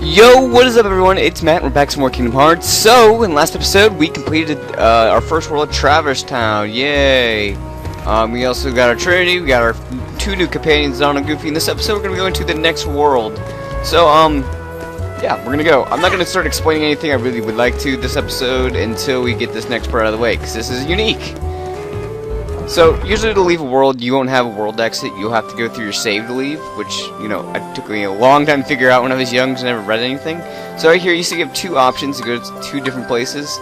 Yo, what is up everyone? It's Matt, we're back to more Kingdom Hearts. So, in the last episode, we completed our first world of Traverse Town. Yay! We also got our Trinity, we got our two new companions, Dawn and Goofy. In this episode, we're going to go into the next world. So, yeah, we're going to go. I'm not going to start explaining anything I really would like to this episode until we get this next part out of the way, because this is unique. So, usually to leave a world, you won't have a world exit. You'll have to go through your save to leave, which, you know, it took me a long time to figure out when I was young because I never read anything. So right here, you see you have two options to go to two different places.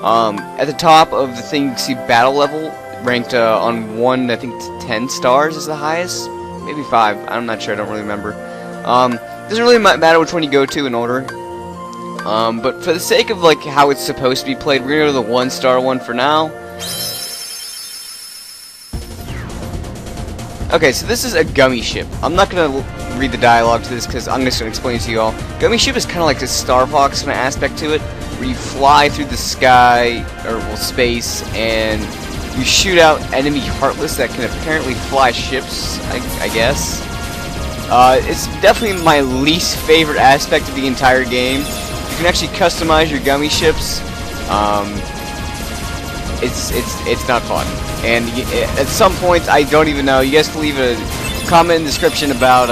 At the top of the thing, you can see battle level, ranked on 1, I think 10 stars is the highest. Maybe 5, I'm not sure, I don't really remember. Doesn't really matter which one you go to in order. But for the sake of, like, how it's supposed to be played, we're going to go to the 1-star one for now. Okay, so this is a gummy ship. I'm not going to read the dialogue to this because I'm just going to explain it to you all. Gummy ship is kind of like a Star Fox kind of aspect to it, where you fly through the sky, or well, space, and you shoot out enemy Heartless that can apparently fly ships, I guess. It's definitely my least favorite aspect of the entire game. You can actually customize your gummy ships. It's not fun. And at some points, I don't even know. You guys can leave a comment in the description about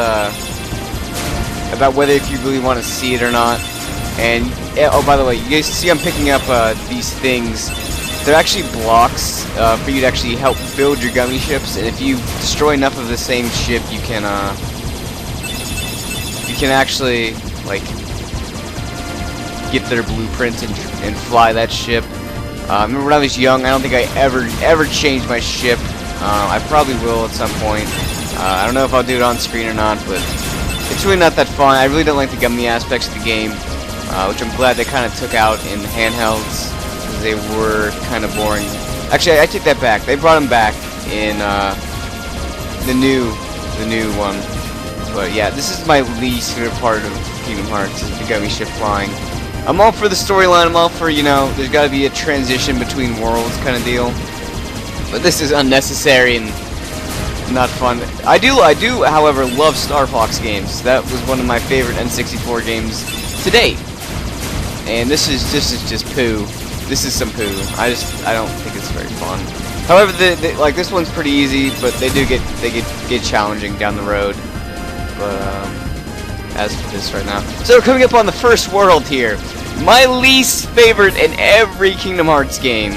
whether if you really want to see it or not. And oh, by the way, you guys see I'm picking up these things. They're actually blocks for you to actually help build your gummy ships. And if you destroy enough of the same ship, you can actually like get their blueprints and fly that ship. I remember when I was young, I don't think I ever changed my ship. I probably will at some point. I don't know if I'll do it on screen or not, but it's really not that fun. I really don't like the gummy aspects of the game, which I'm glad they kind of took out in handhelds, because they were kind of boring. Actually, I take that back. They brought them back in the new one. But yeah, this is my least favorite part of Kingdom Hearts, is the gummy ship flying. I'm all for the storyline, I'm all for, you know, there's got to be a transition between worlds kind of deal. But this is unnecessary and not fun. I do, however, love Star Fox games. That was one of my favorite N64 games to date. And this is just poo. This is some poo. I don't think it's very fun. However, like this one's pretty easy, but they get challenging down the road. But as for this right now. So we're coming up on the first world here. My least favorite in every Kingdom Hearts game.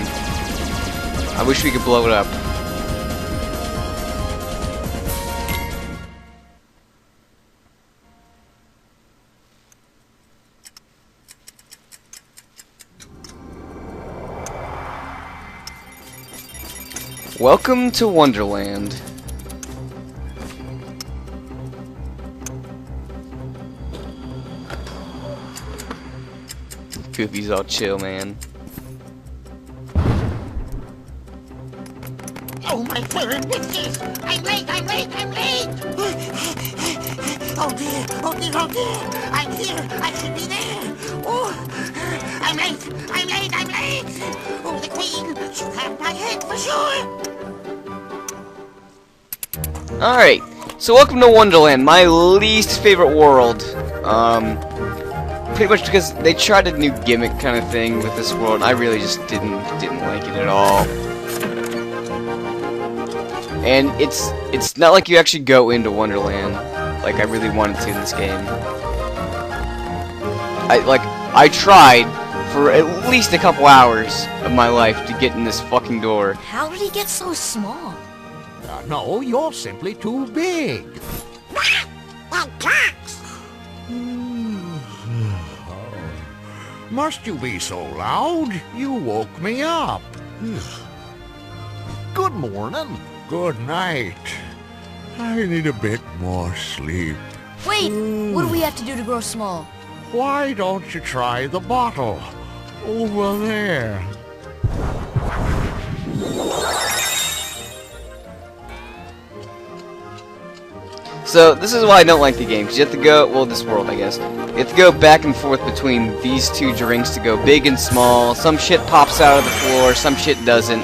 I wish we could blow it up. Welcome to Wonderland. Goofy's all chill, man. Oh, my favorite pictures! I'm late! Oh dear! I'm here! I should be there! Oh, I'm late! Oh, the Queen! She'll have my head for sure! Alright, so welcome to Wonderland, my least favorite world. Pretty much because they tried a new gimmick kind of thing with this world. I really just didn't like it at all. And it's not like you actually go into Wonderland like I really wanted to in this game. I tried for at least a couple hours of my life to get in this fucking door. How did he get so small? No, you're simply too big. That talks! Must you be so loud? You woke me up. Good morning. Good night. I need a bit more sleep. Wait, what do we have to do to grow small? Why don't you try the bottle? Over there. So this is why I don't like the game, because you have to go, well, this world, I guess. You have to go back and forth between these two drinks to go big and small. Some shit pops out of the floor, some shit doesn't.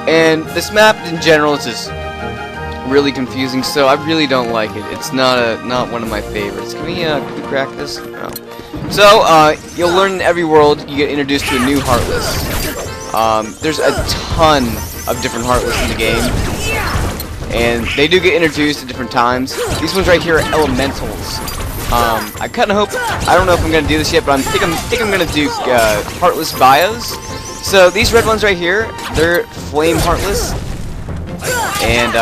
And this map in general is just really confusing, so I really don't like it. It's not one of my favorites. Can we crack this? No. So you'll learn in every world you get introduced to a new Heartless. There's a ton of different Heartless in the game, and they do get introduced at different times. These ones right here are Elementals. I kind of hope, I don't know if I'm gonna do this yet, but I think I'm gonna do Heartless bios. So these red ones right here, they're Flame Heartless, and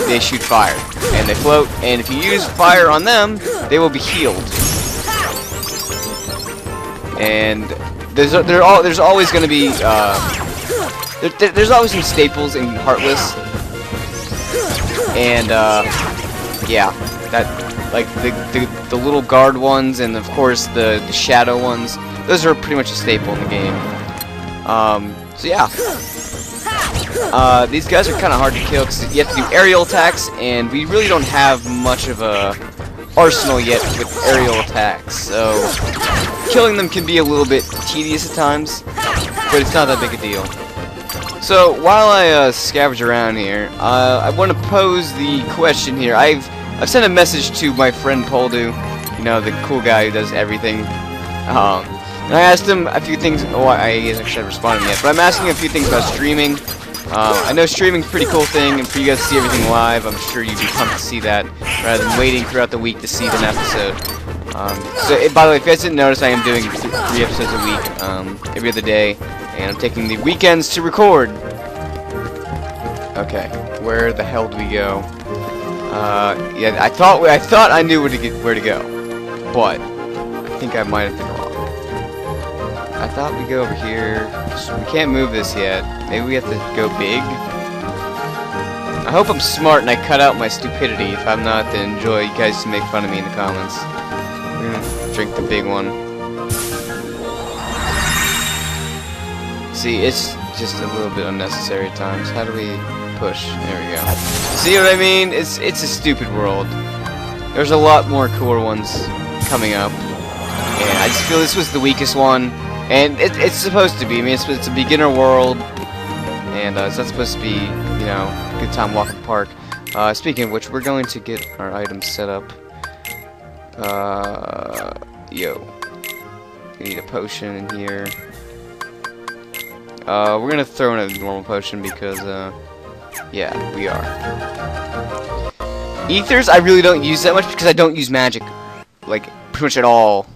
they shoot fire, and they float, and if you use fire on them, they will be healed. And there's always going to be there's always some staples in Heartless, and yeah, that like the little guard ones, and of course the shadow ones. Those are pretty much a staple in the game. So yeah. These guys are kind of hard to kill because you have to do aerial attacks, and we really don't have much of a arsenal yet with aerial attacks, so killing them can be a little bit tedious at times, but it's not that big a deal. So while I scavenge around here, I want to pose the question here. I've sent a message to my friend Poldu, you know, the cool guy who does everything. And I asked him a few things. Oh, he hasn't actually responded yet, but I'm asking a few things about streaming. I know streaming's a pretty cool thing, and for you guys to see everything live, I'm sure you'd be pumped to see that, rather than waiting throughout the week to see an episode. By the way, if you guys didn't notice, I am doing 3 episodes a week, every other day, and I'm taking the weekends to record. Okay, where the hell do we go? Yeah, I thought I knew where to go, but I think I might have been wrong. I thought we go over here. We can't move this yet. Maybe we have to go big. I hope I'm smart and I cut out my stupidity. If I'm not, then enjoy. You guys can make fun of me in the comments. We're gonna drink the big one. See, it's just a little bit unnecessary at times. How do we push? There we go. See what I mean? It's a stupid world. There's a lot more cooler ones coming up, and I just feel this was the weakest one. And it's supposed to be. I mean, it's a beginner world, and it's not supposed to be, you know, a good time walking the park. Speaking of which, we're going to get our items set up. Yo, we need a potion in here. We're gonna throw in a normal potion because, yeah, we are. Ethers, I really don't use that much because I don't use magic, like, pretty much at all.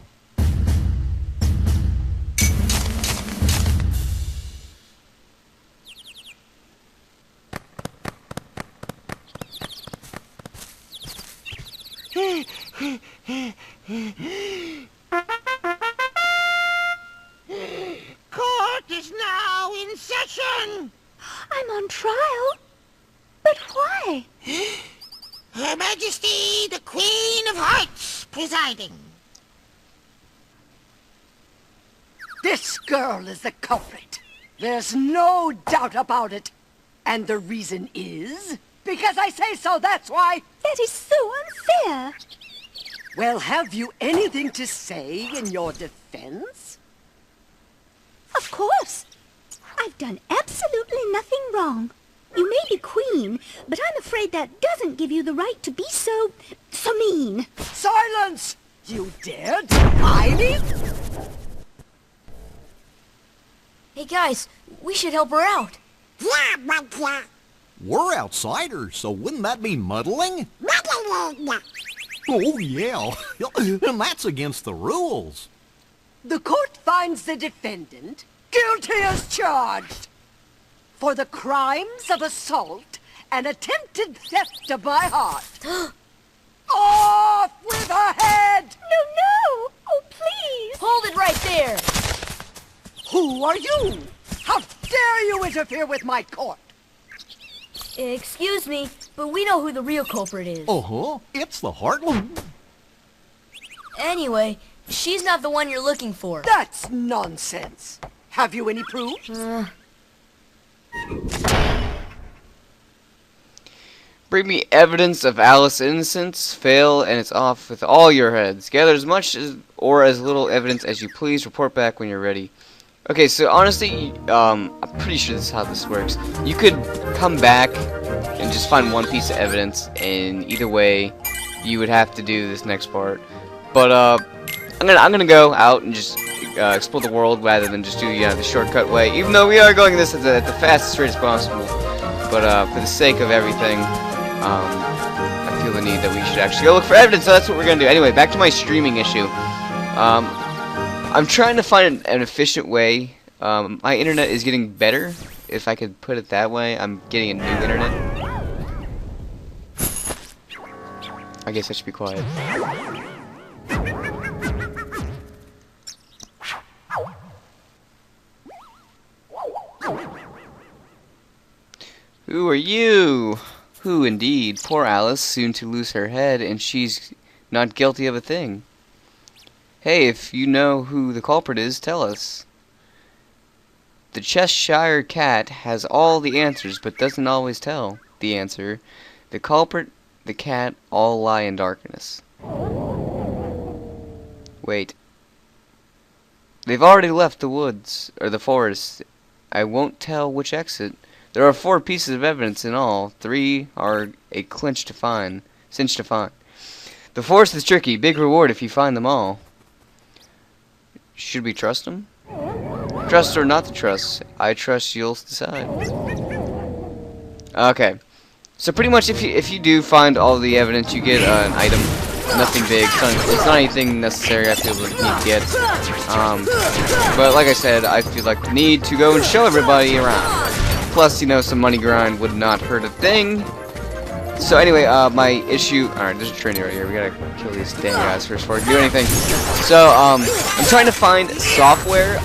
Court is now in session. I'm on trial? But why? Her Majesty, the Queen of Hearts, presiding. This girl is the culprit. There's no doubt about it. And the reason is? Because I say so, that's why. That is so unfair. Well, have you anything to say in your defense? Of course. I've done absolutely nothing wrong. You may be queen, but I'm afraid that doesn't give you the right to be so mean. Silence! You dare deny me? Hey guys, we should help her out. Yeah, but We're outsiders, so wouldn't that be muddling? Oh, yeah. And that's against the rules. The court finds the defendant guilty as charged for the crimes of assault and attempted theft of my heart. Off with her head! No! Oh, please! Hold it right there! Who are you? How dare you interfere with my court? Excuse me, but we know who the real culprit is. Uh-huh. It's the Heartless. Anyway, she's not the one you're looking for. That's nonsense. Have you any proof? Bring me evidence of Alice's innocence. Fail, and it's off with all your heads. Gather as much or as little evidence as you please. Report back when you're ready. Okay, so honestly, I'm pretty sure this is how this works. You could come back and just find one piece of evidence, and either way, you would have to do this next part. But I'm gonna go out and just explore the world rather than just do the shortcut way. Even though we are going this at the fastest rate as possible, but for the sake of everything, I feel the need that we should actually go look for evidence. So that's what we're gonna do. Anyway, back to my streaming issue. I'm trying to find an efficient way. My internet is getting better, if I could put it that way. I'm getting a new internet. I guess I should be quiet. Who are you? Who indeed? Poor Alice, soon to lose her head, and she's not guilty of a thing. Hey, if you know who the culprit is, tell us. The Cheshire Cat has all the answers, but doesn't always tell the answer. The culprit, the cat, all lie in darkness. Wait. They've already left the woods, or the forest. I won't tell which exit. There are 4 pieces of evidence in all. 3 are a cinch to find. The forest is tricky. Big reward if you find them all. Should we trust them? Trust or not to trust? I trust you'll decide. Okay. So pretty much if you do find all the evidence, you get an item. Nothing big. It's not anything necessary I feel the need to get. But like I said, I feel like the need to go and show everybody around. Plus, some money grind would not hurt a thing. So anyway, my issue... Alright, there's a trainee right here. We gotta kill these damn guys first before we do anything. So, I'm trying to find software,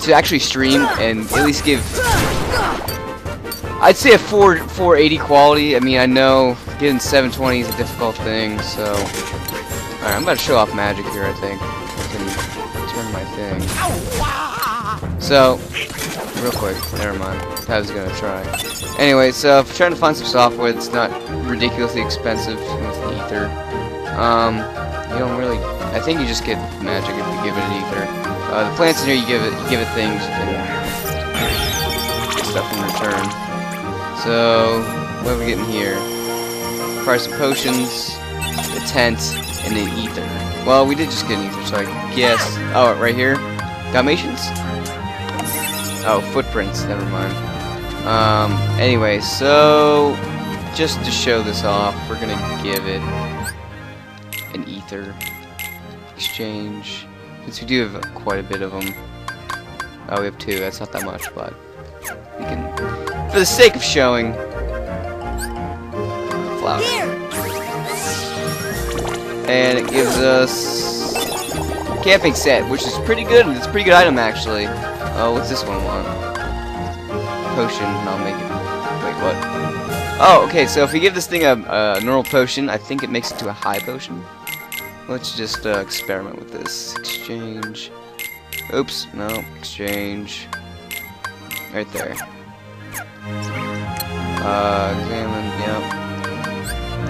to actually stream and at least give... I'd say a 480 quality. I mean, I know getting 720 is a difficult thing, so... Alright, I'm about to show off magic here, I think. I can turn my thing. So... Real quick, never mind. I was gonna try. Anyway, so if you're trying to find some software that's not ridiculously expensive with Ether, you don't really. I think you just get magic if you give it an Ether. The plants in here, you give it things and get stuff in return. So what are we getting here? Price of potions, the tent, and the Ether. Well, we did just get an Ether, so I guess. Oh, right here, Dalmatians. Oh, footprints, never mind. Anyway, so just to show this off, we're gonna give it an Ether exchange. Since we do have quite a bit of them. Oh, we have 2, that's not that much, but we can, for the sake of showing, flower. And it gives us camping set, which is pretty good. It's a pretty good item, actually. Oh, what's this one want? Potion, and I'll make it. Wait, what? Oh, okay, so if we give this thing a normal potion, I think it makes it to a high potion. Let's just experiment with this. Exchange. Oops, no, exchange. Right there. Examine, yep.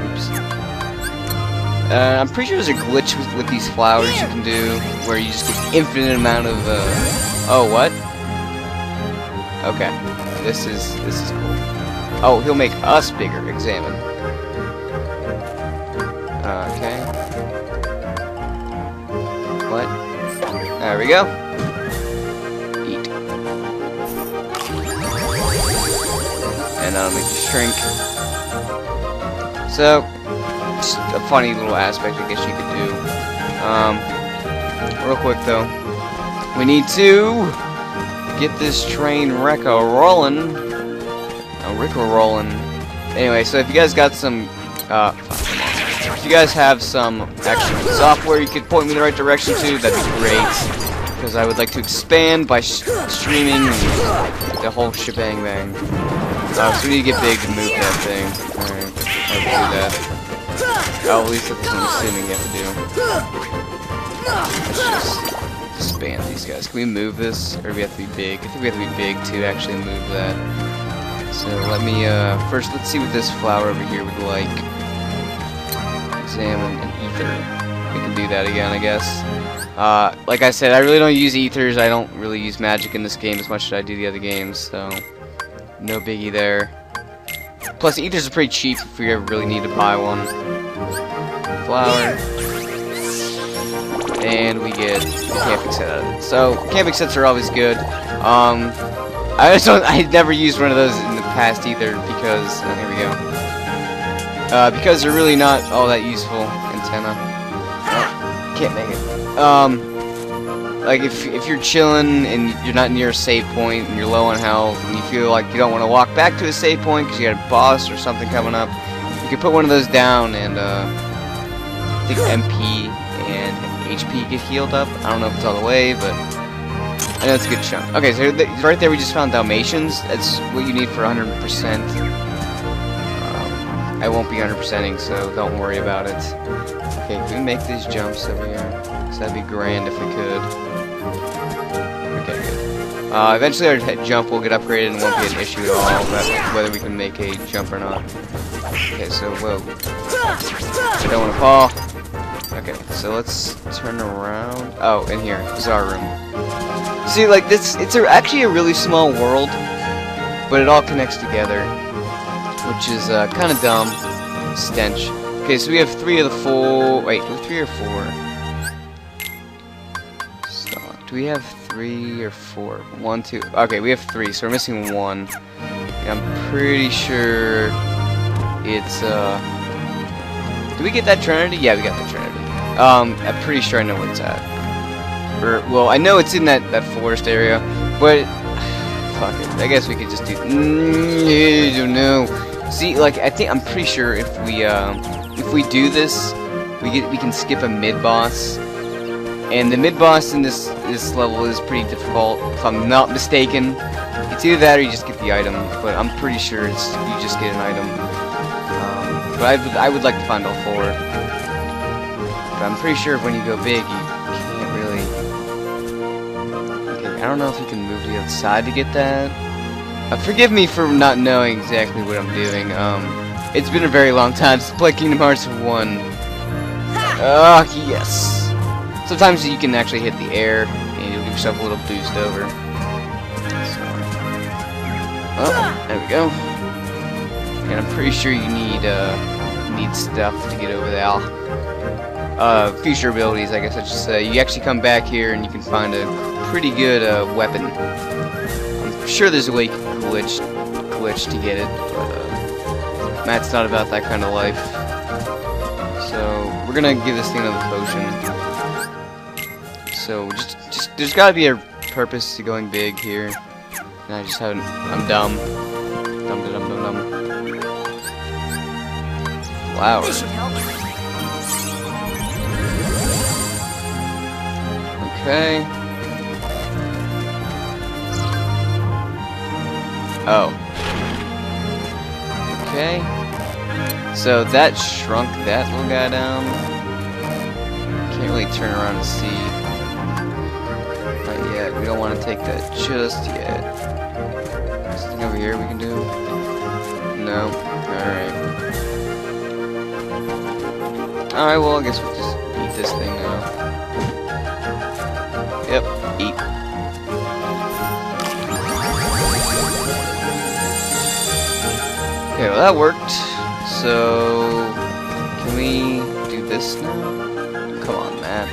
Oops. I'm pretty sure there's a glitch with these flowers you can do, where you just get infinite amount of, oh, what? Okay. This is cool. Oh, he'll make us bigger. Examine. Okay. What? There we go. Eat. And that'll make you shrink. So, just a funny little aspect I guess you could do. Real quick though. We need to get this train wreck rolling. Rolling. Anyway, so if you guys got some, if you guys have some actual software you could point me in the right direction to, that'd be great. Because I would like to expand by streaming the whole shebang bang. So we need to get big to move that thing. Alright, how to do that? Oh, at least that's what I'm assuming you have to do. Let's just expand these guys. Can we move this? Or do we have to be big? I think we have to be big to actually move that. So let me, first let's see what this flower over here would like. Examine an ether. we can do that again, I guess. Like I said, I really don't use ethers. I don't really use magic in this game as much as I do the other games, so no biggie there. Plus, ethers are pretty cheap if you ever really need to buy one. Flower. And we get a camping set out of it. So, camping sets are always good. I never used one of those in the past either because, here we go. Because they're really not all that useful. Antenna. Oh, can't make it. Like if you're chilling and you're not near a save point and you're low on health and you feel like you don't want to walk back to a save point because you got a boss or something coming up, you can put one of those down and I think MP and HP get healed up. I don't know if it's all the way, but I know it's a good chunk. Okay, so right there we just found Dalmatians. That's what you need for 100%. I won't be 100%ing, so don't worry about it. Okay, can we make these jumps over here? So that'd be grand if we could. Okay, good. Eventually our head jump will get upgraded and won't be an issue at all, but whether we can make a jump or not. Okay, so, whoa. I don't want to fall. Okay, so let's turn around. Oh, in here. This is our room. See, like, it's actually a really small world, but it all connects together, which is kind of dumb. Stench. Okay, so we have 3 of the 4. Wait, 3 or 4? Stock. Do we have 3 or 4? 1, 2. Okay, we have 3, so we're missing 1. And I'm pretty sure it's did we get that Trinity? Yeah, we got the Trinity. I'm pretty sure I know where it's at. Or, well, I know it's in that forest area, but fuck it. I guess we could just do. I don't know. See, like I'm pretty sure if we do this, we can skip a mid boss, and the mid boss in this level is pretty difficult. If I'm not mistaken, it's either that or you just get the item. But I'm pretty sure it's you just get an item. But I would like to find all 4. But I'm pretty sure when you go big, you can't really. Okay, I don't know if you can move to the outside to get that. Forgive me for not knowing exactly what I'm doing. It's been a very long time since I played Kingdom Hearts 1. Yes. Sometimes you can actually hit the air, and you'll give yourself a little boost over. So. Oh, there we go. And I'm pretty sure you need stuff to get over there. Future abilities, I guess I should say. You actually come back here, and you can find a pretty good weapon. I'm sure there's a way you can glitch to get it, but Matt's not about that kind of life. So we're gonna give this thing another potion. So just there's gotta be a purpose to going big here. And I just haven't. I'm dumb. Dumb. Flower. Okay. Oh. Okay. So that shrunk that little guy down. Can't really turn around and see. Not yet. We don't want to take that just yet. Something over here we can do? No. Alright. Alright, well, I guess we'll just eat this thing now. Yep, eat. Okay, well that worked. So, can we do this now? Come on, Matt.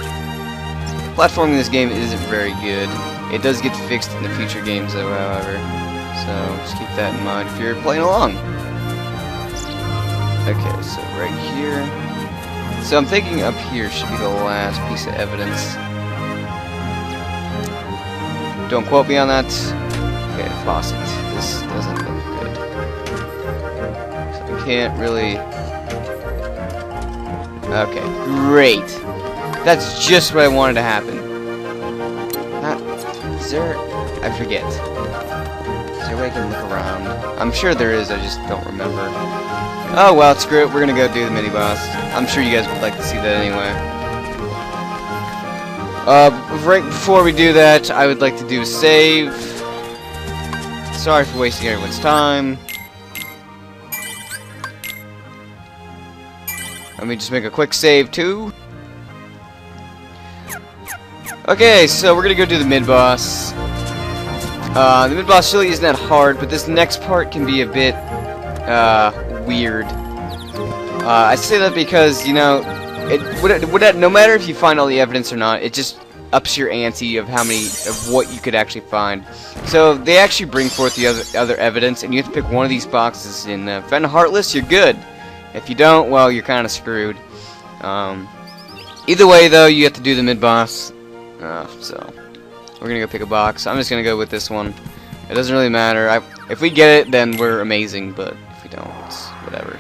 Platforming in this game isn't very good. It does get fixed in the future games, though, however. So, just keep that in mind if you're playing along. Okay, so right here. So I'm thinking up here should be the last piece of evidence. Don't quote me on that. Okay, faucet. This doesn't look good. So I can't really. Okay, great. That's just what I wanted to happen. Is there? I forget. Is there a way I can look around? I'm sure there is. I just don't remember. Oh well, screw it. We're gonna go do the mini boss. I'm sure you guys would like to see that anyway. Right before we do that, I would like to do a save. Sorry for wasting everyone's time. Let me just make a quick save too. Okay, so we're gonna go do the mid-boss. The mid-boss really isn't that hard, but this next part can be a bit, weird. I say that because, you know, no matter if you find all the evidence or not, it just ups your ante of what you could actually find. So they actually bring forth the other evidence, and you have to pick one of these boxes. And if you find a Heartless, you're good. If you don't, well, you're kind of screwed. Either way, though, you have to do the mid-boss. So we're gonna go pick a box. I'm just gonna go with this one. It doesn't really matter. If we get it, then we're amazing. But if we don't, it's whatever.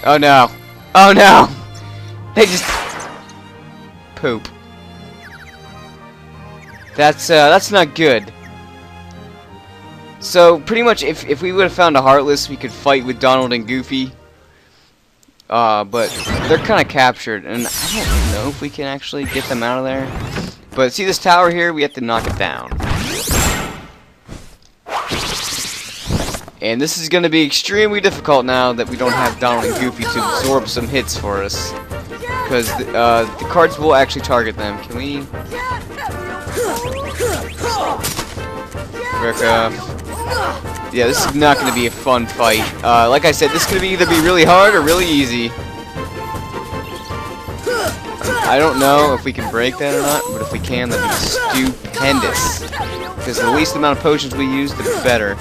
Oh no! Oh no! They just poop. That's not good. So pretty much, if we would have found a Heartless, we could fight with Donald and Goofy. But they're kind of captured, and I don't know if we can actually get them out of there. But see this tower here? We have to knock it down. And this is going to be extremely difficult now that we don't have Donald and Goofy to absorb some hits for us. Because the cards will actually target them. Can we... Yeah, this is not going to be a fun fight. Like I said, this could either be really hard or really easy. I don't know if we can break that or not, but if we can, that'd be stupendous. Because the least amount of potions we use, the better.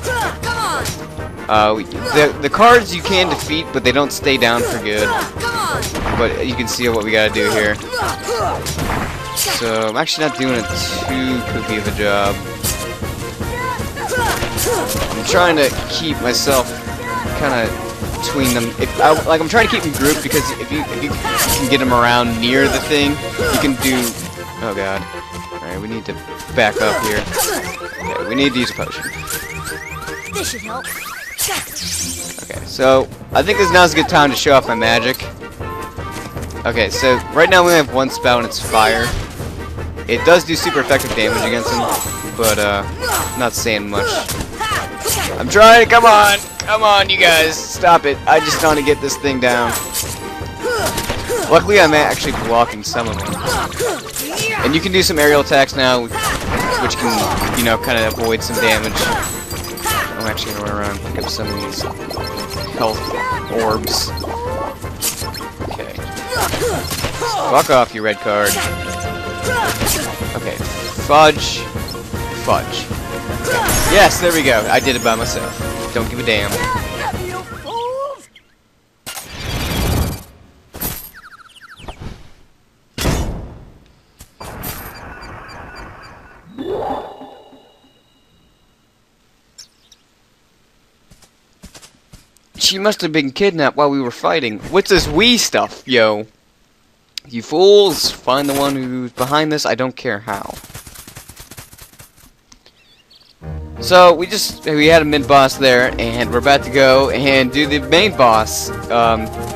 The cards you can defeat, but they don't stay down for good. But you can see what we gotta do here. So I'm actually not doing too poopy of a job. I'm trying to keep myself kind of between them. I'm trying to keep them grouped because if you can get them around near the thing, you can do. Oh god! All right, we need to back up here. Okay, we need to use a potion. This should help. Okay, so I think now's a good time to show off my magic. Okay, so right now we only have one spell and it's fire. It does do super effective damage against him, but not saying much. I'm trying to, come on, you guys, stop it. I just want to get this thing down. Luckily, I'm actually blocking some of them. And you can do some aerial attacks now, which can, you know, kind of avoid some damage. I'm actually going to run around and pick up some of these health orbs. Okay. Fuck off, you red card. Okay. Fudge. Fudge. Okay. Yes, there we go. I did it by myself. Don't give a damn. She must have been kidnapped while we were fighting. What's this Wii stuff, yo? You fools! Find the one who's behind this. I don't care how. So we had a mid-boss there, and we're about to go and do the main boss.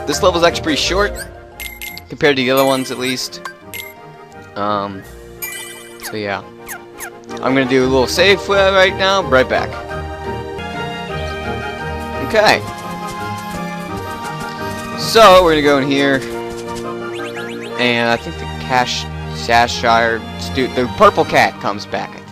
This level's actually pretty short compared to the other ones, at least. So yeah, I'm gonna do a little save right now. Right back. Okay. So we're gonna go in here, and I think the Cheshire, the purple cat comes back. I think.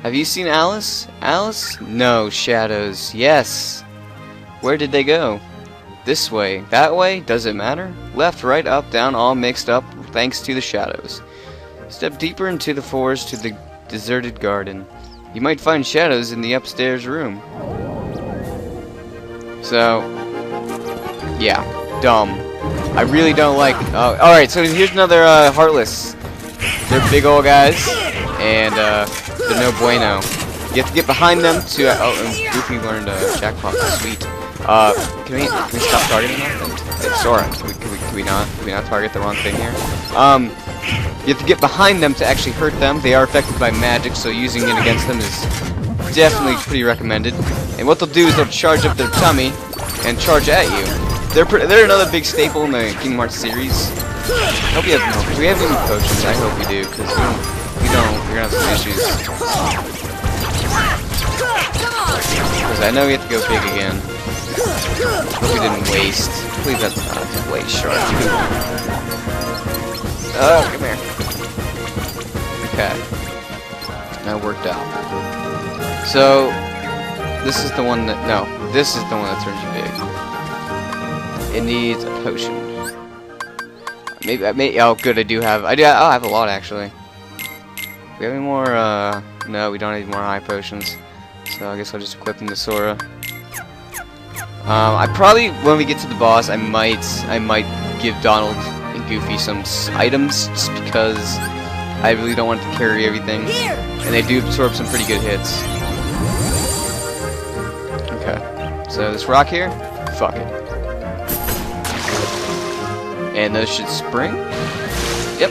Have you seen Alice? Alice? No, shadows. Yes. Where did they go? This way. That way? Does it matter? Left, right, up, down, all mixed up thanks to the shadows. Step deeper into the forest to the deserted garden. You might find shadows in the upstairs room. So, yeah, dumb. I really don't like. Alright, so here's another Heartless. They're big old guys, and they're no bueno. You have to get behind them to. And Goofy learned Jackpot. Sweet. Can we stop targeting them? Sora, can we not target the wrong thing here? You have to get behind them to actually hurt them. They are affected by magic, so using it against them is definitely pretty recommended. And what they'll do is they'll charge up their tummy and charge at you. They're another big staple in the Kingdom Hearts series. I hope you have no. Do we have any potions? I hope we do, because if we don't, we're gonna have some issues. Because I know we have to go big again. Hope we didn't waste. Please that's not waste shark. Oh, come here. Okay. That worked out. So this is the one that this is the one that turns you big. It needs a potion. Maybe oh good, I have a lot actually. Do we have any more no, we don't have any more high potions. So I guess I'll just equip them to Sora. I probably, when we get to the boss, I might give Donald and Goofy some items, just because I really don't want to carry everything. And they do absorb some pretty good hits. Okay, so this rock here, fuck it. And those should spring. Yep.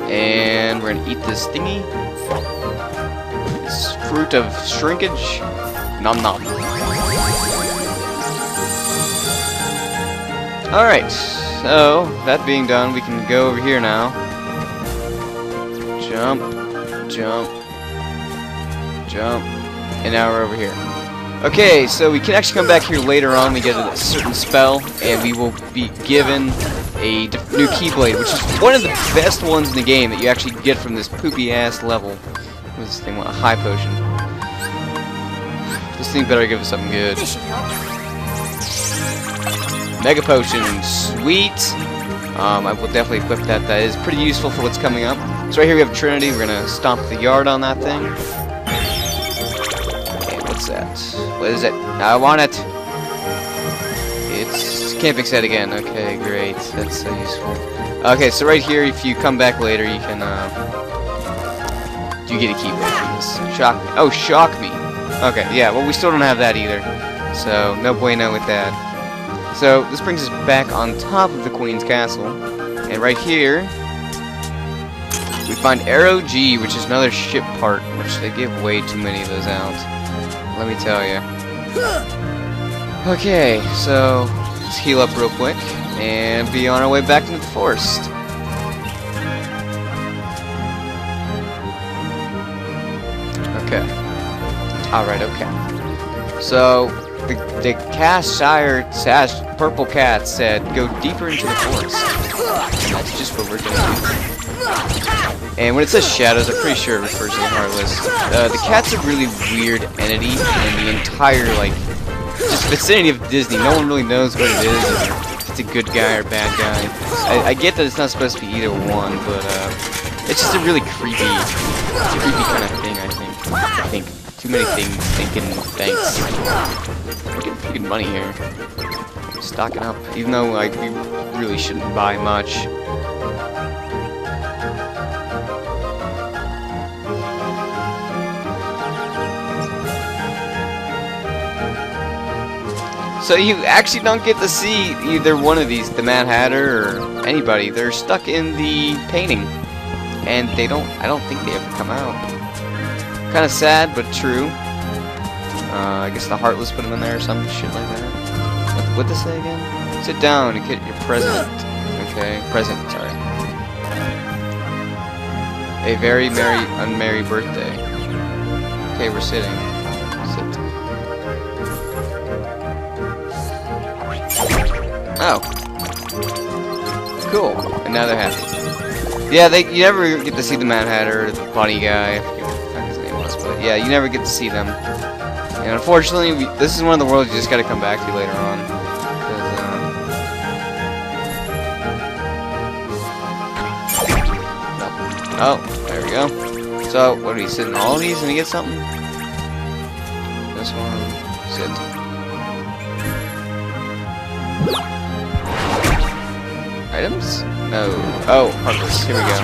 And we're gonna eat this thingy. This fruit of shrinkage. Nom nom. Alright, so that being done, we can go over here now. Jump, jump, jump, and now we're over here. Okay, so we can actually come back here later on. We get a certain spell, and we will be given a new Keyblade, which is one of the best ones in the game that you actually get from this poopy-ass level. What's this thing want? A high potion. This thing better give us something good. Mega Potion, sweet. I will definitely equip that. That is pretty useful for what's coming up. So right here we have Trinity. We're gonna stomp the yard on that thing. Okay, what's that? What is it? I want it. It's camping set again. Okay, great. That's so useful. Okay, so right here, if you come back later, you can you get a Keyblade for this. Shock me. Oh, shock me. Okay, yeah. Well, we still don't have that either. So no bueno with that. So this brings us back on top of the Queen's Castle, and right here we find Arrow G, which is another ship part, which they give way too many of those out. Let me tell you. Okay, so let's heal up real quick and be on our way back into the forest. Okay. All right. Okay. So. The Cashire Purple Cat said, go deeper into the forest. And that's just what we're gonna do. And when it says shadows, I'm pretty sure it refers to the Heartless. The cat's a really weird entity in the entire, like, just vicinity of Disney. No one really knows what it is, if it's a good guy or bad guy. I get that it's not supposed to be either one, but it's just a really creepy kind of thing, I think. Too many things thinking thanks. We're getting pretty good money here. Stocking up, even though like we really shouldn't buy much. So you actually don't get to see either one of these, the Mad Hatter or anybody. They're stuck in the painting, and I don't think they ever come out. Kind of sad, but true. I guess the Heartless put him in there or some shit like that. What'd they say again? Sit down and get your present. Okay, present, sorry. A very unmerry birthday. Okay, we're sitting. Sit. Oh. Cool. And now they're happy. Yeah, you never get to see the Mad Hatter or the Bunny guy. But yeah, you never get to see them. And unfortunately, this is one of the worlds you just gotta come back to later on. Oh, there we go. So, what are we sitting all of these and we get something? This one, sit. Items? No. Oh, Heartless. Here we go.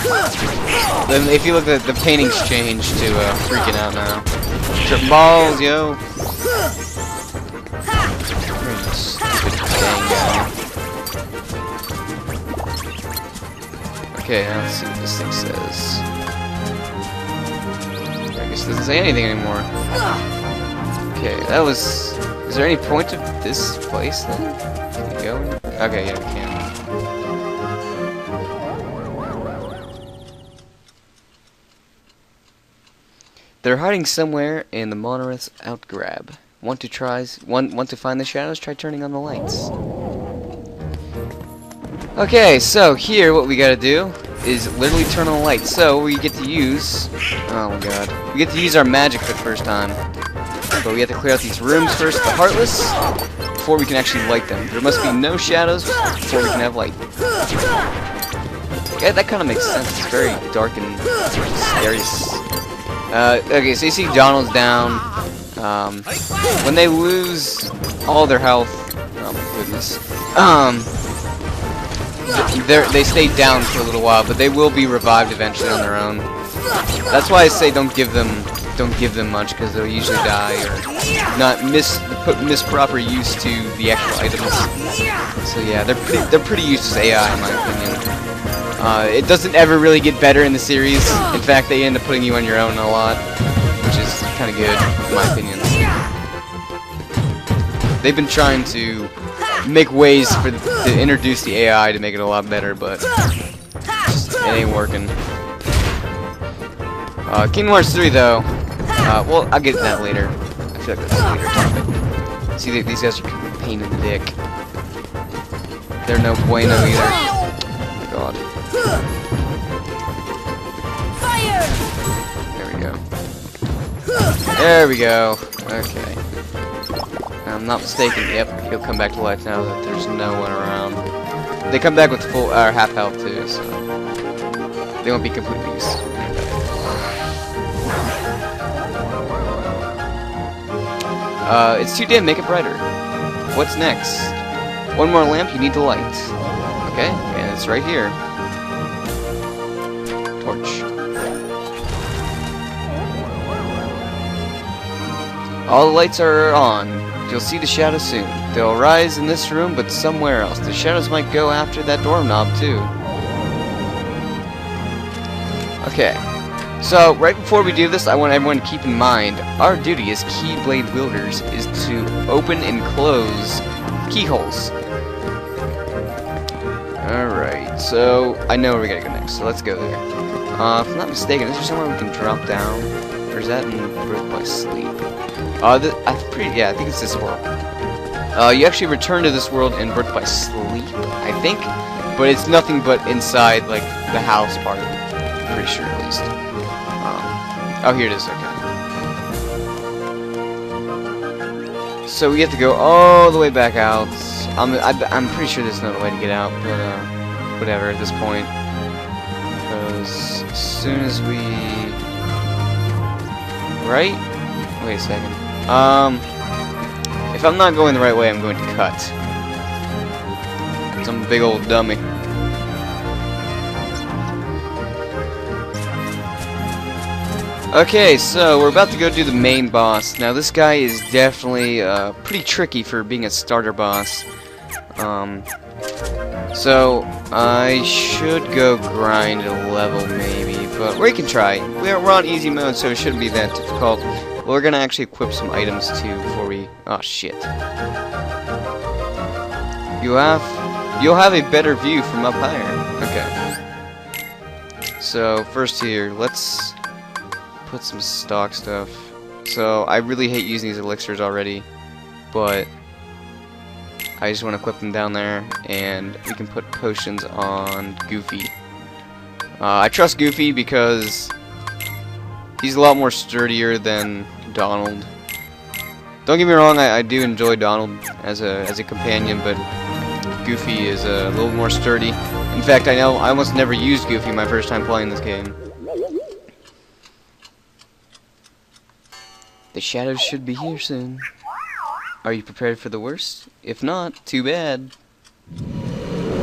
Then if you look at the paintings change to freaking out now. Tripping balls, yo. Dang guy. Okay, now let's see what this thing says. I guess it doesn't say anything anymore. Okay, that was... Is there any point to this place then? Can you go? Okay, yeah, we can. They're hiding somewhere in the Monolith's outgrab. want to find the shadows, try turning on the lights. Okay, so here what we gotta do is literally turn on the lights. So we get to use, oh my god, we get to use our magic for the first time. But we have to clear out these rooms first, the Heartless, before we can actually light them. There must be no shadows before we can have light. Yeah, that kind of makes sense. It's very dark and scary. Okay, so you see Donald's down. When they lose all their health, oh my goodness, they stay down for a little while, but they will be revived eventually on their own. That's why I say don't give them much, because they'll usually die or not put misproper use to the actual items. So yeah, they're pretty useless AI in my opinion. It doesn't ever really get better in the series. In fact, they end up putting you on your own a lot, which is kind of good in my opinion. They've been trying to make ways to introduce the AI to make it a lot better, but it ain't working. Kingdom Hearts 3 though, well, I'll get to that later. I feel like that's a later topic. See, these guys are a pain in the dick. They're no bueno either. Oh, God. There we go. There we go. Okay. I'm not mistaken. Yep, he'll come back to life now that there's no one around. They come back with full or half health too, so they won't be completely useless. It's too dim. Make it brighter. What's next? One more lamp. You need to light. Okay, and it's right here. Torch. All the lights are on. You'll see the shadows soon. They'll rise in this room, but somewhere else. The shadows might go after that doorknob, too. Okay. So, right before we do this, I want everyone to keep in mind, our duty as Keyblade wielders is to open and close keyholes. Alright, so I know where we gotta go next, so let's go there. If I'm not mistaken, is there somewhere we can drop down? Or is that in Birth by Sleep? I think it's this world. You actually return to this world in Birth by Sleep, I think, but it's nothing but inside, like, the house part of it. I'm pretty sure, at least. Oh, here it is, okay. So we have to go all the way back out. I'm pretty sure there's no way to get out, but, whatever, at this point. Because as soon as we... Right? Wait a second. If I'm not going the right way, I'm going to cut. Some big old dummy. Okay, so we're about to go do the main boss. Now this guy is definitely pretty tricky for being a starter boss. So I should go grind a level maybe, but we can try. We're on easy mode, so it shouldn't be that difficult. We're gonna actually equip some items too before we. Oh shit! You'll have a better view from up higher. Okay. So first here, let's put some stock stuff. So I really hate using these elixirs already, but I just want to equip them down there, and we can put potions on Goofy. I trust Goofy because he's a lot more sturdier than Donald. Don't get me wrong, I do enjoy Donald as a companion, but Goofy is a little more sturdy. In fact, I almost never used Goofy my first time playing this game. The shadows should be here soon. Are you prepared for the worst? If not, too bad. I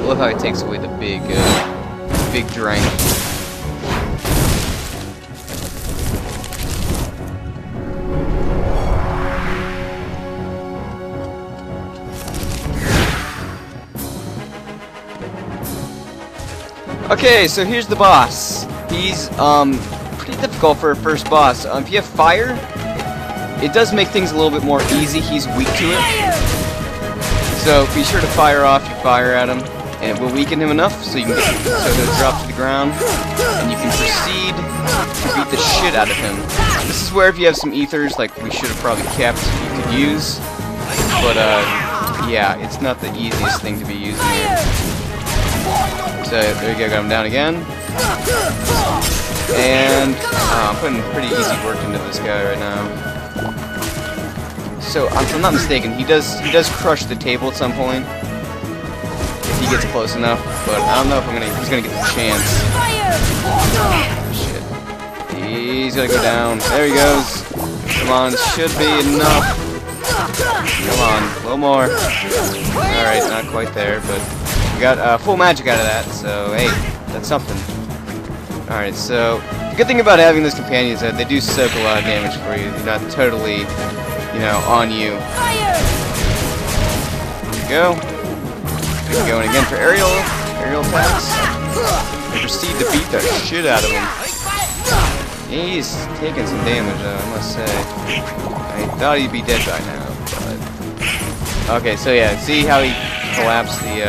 love how it takes away the big drink. Okay, so here's the boss. He's pretty difficult for a first boss. If you have fire, it does make things a little bit more easy. He's weak to it. So be sure to fire off your fire at him. and it will weaken him enough so you can get, so he'll drop to the ground, and you can proceed to beat the shit out of him. This is where if you have some ethers, like we should have probably kept, you could use, but yeah, it's not the easiest thing to be using here. So there you go, got him down again, and I'm putting pretty easy work into this guy right now. So, if I'm not mistaken, he does crush the table at some point if he gets close enough, but I don't know if he's gonna get the chance. Shit. He's gonna go down. There he goes. Come on, should be enough. Come on, a little more. Alright, not quite there, but we got full magic out of that, so hey, that's something. Alright, so the good thing about having those companions is that they do soak a lot of damage for you. They're not totally, you know, on you. There you go. Keep going again for aerial attacks. And proceed to beat the shit out of him. He's taking some damage, though, I must say. I thought he'd be dead by now, but okay. So yeah, see how he collapsed the.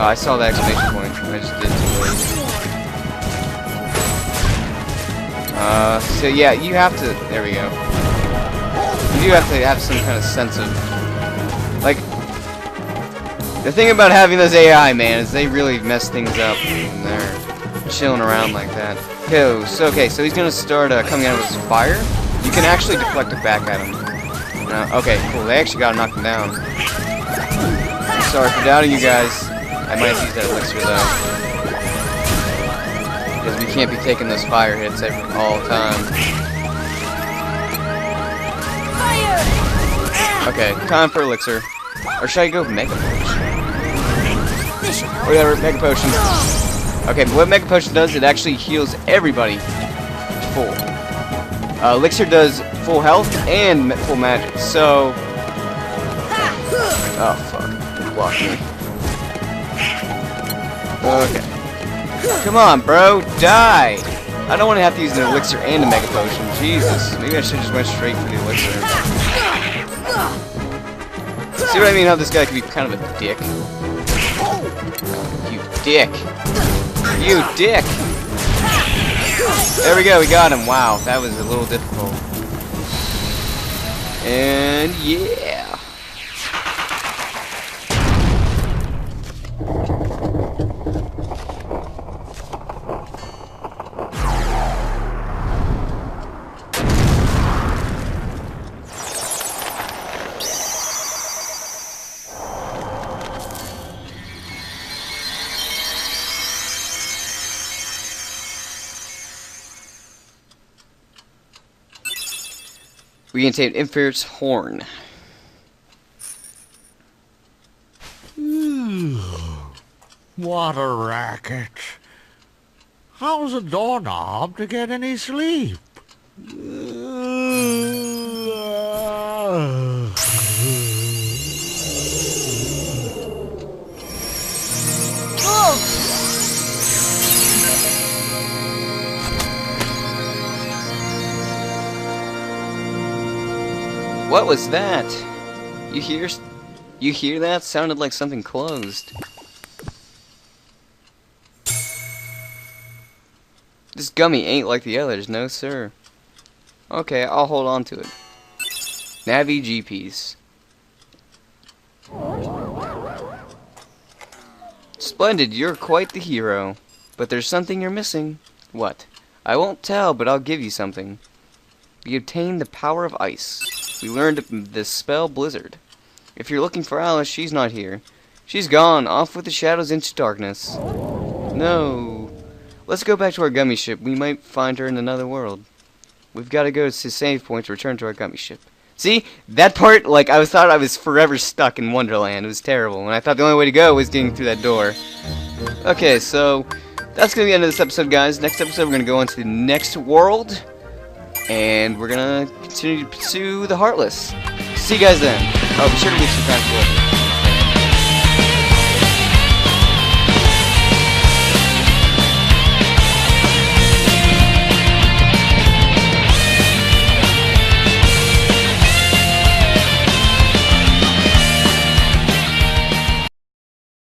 Oh, I saw the exclamation point. I just did too late. So yeah, you have to. There we go. You do have to have some kind of sense of, like, the thing about having those AI, man, is they really mess things up when they're chilling around like that. Okay, so he's gonna start coming out of his fire. You can actually deflect it back at him. Okay, cool. They actually got to knock him down. I'm sorry for doubting you guys. I might use that elixir though, because we can't be taking those fire hits all the time. Okay, time for elixir. Or should I go Mega Potion? Whatever, Mega Potion. Okay, but what Mega Potion does, it actually heals everybody full. Elixir does full health and full magic, so... Oh, fuck. Block me. Okay. Come on, bro. Die! I don't want to have to use an elixir and a Mega Potion. Jesus. Maybe I should just went straight for the elixir. See what I mean? How this guy can be kind of a dick? You dick. You dick! There we go, we got him. Wow, that was a little difficult. And yeah. We contain Infert's horn. What a racket. How's a doorknob to get any sleep? What was that? You hear that? Sounded like something closed. This gummy ain't like the others, no sir. Okay, I'll hold on to it. Navi GPS. Splendid, you're quite the hero. But there's something you're missing. What? I won't tell, but I'll give you something. You obtained the power of ice. We learned the spell Blizzard. If you're looking for Alice, she's not here. She's gone, off with the shadows into darkness. No. Let's go back to our gummy ship. We might find her in another world. We've got to go to save point to return to our gummy ship. See? That part, like, I thought I was forever stuck in Wonderland. It was terrible. And I thought the only way to go was getting through that door. Okay, so that's going to be the end of this episode, guys. Next episode, we're going to go on to the next world. And we're going to continue to pursue the Heartless. See you guys then. Oh, be sure to leave some time below.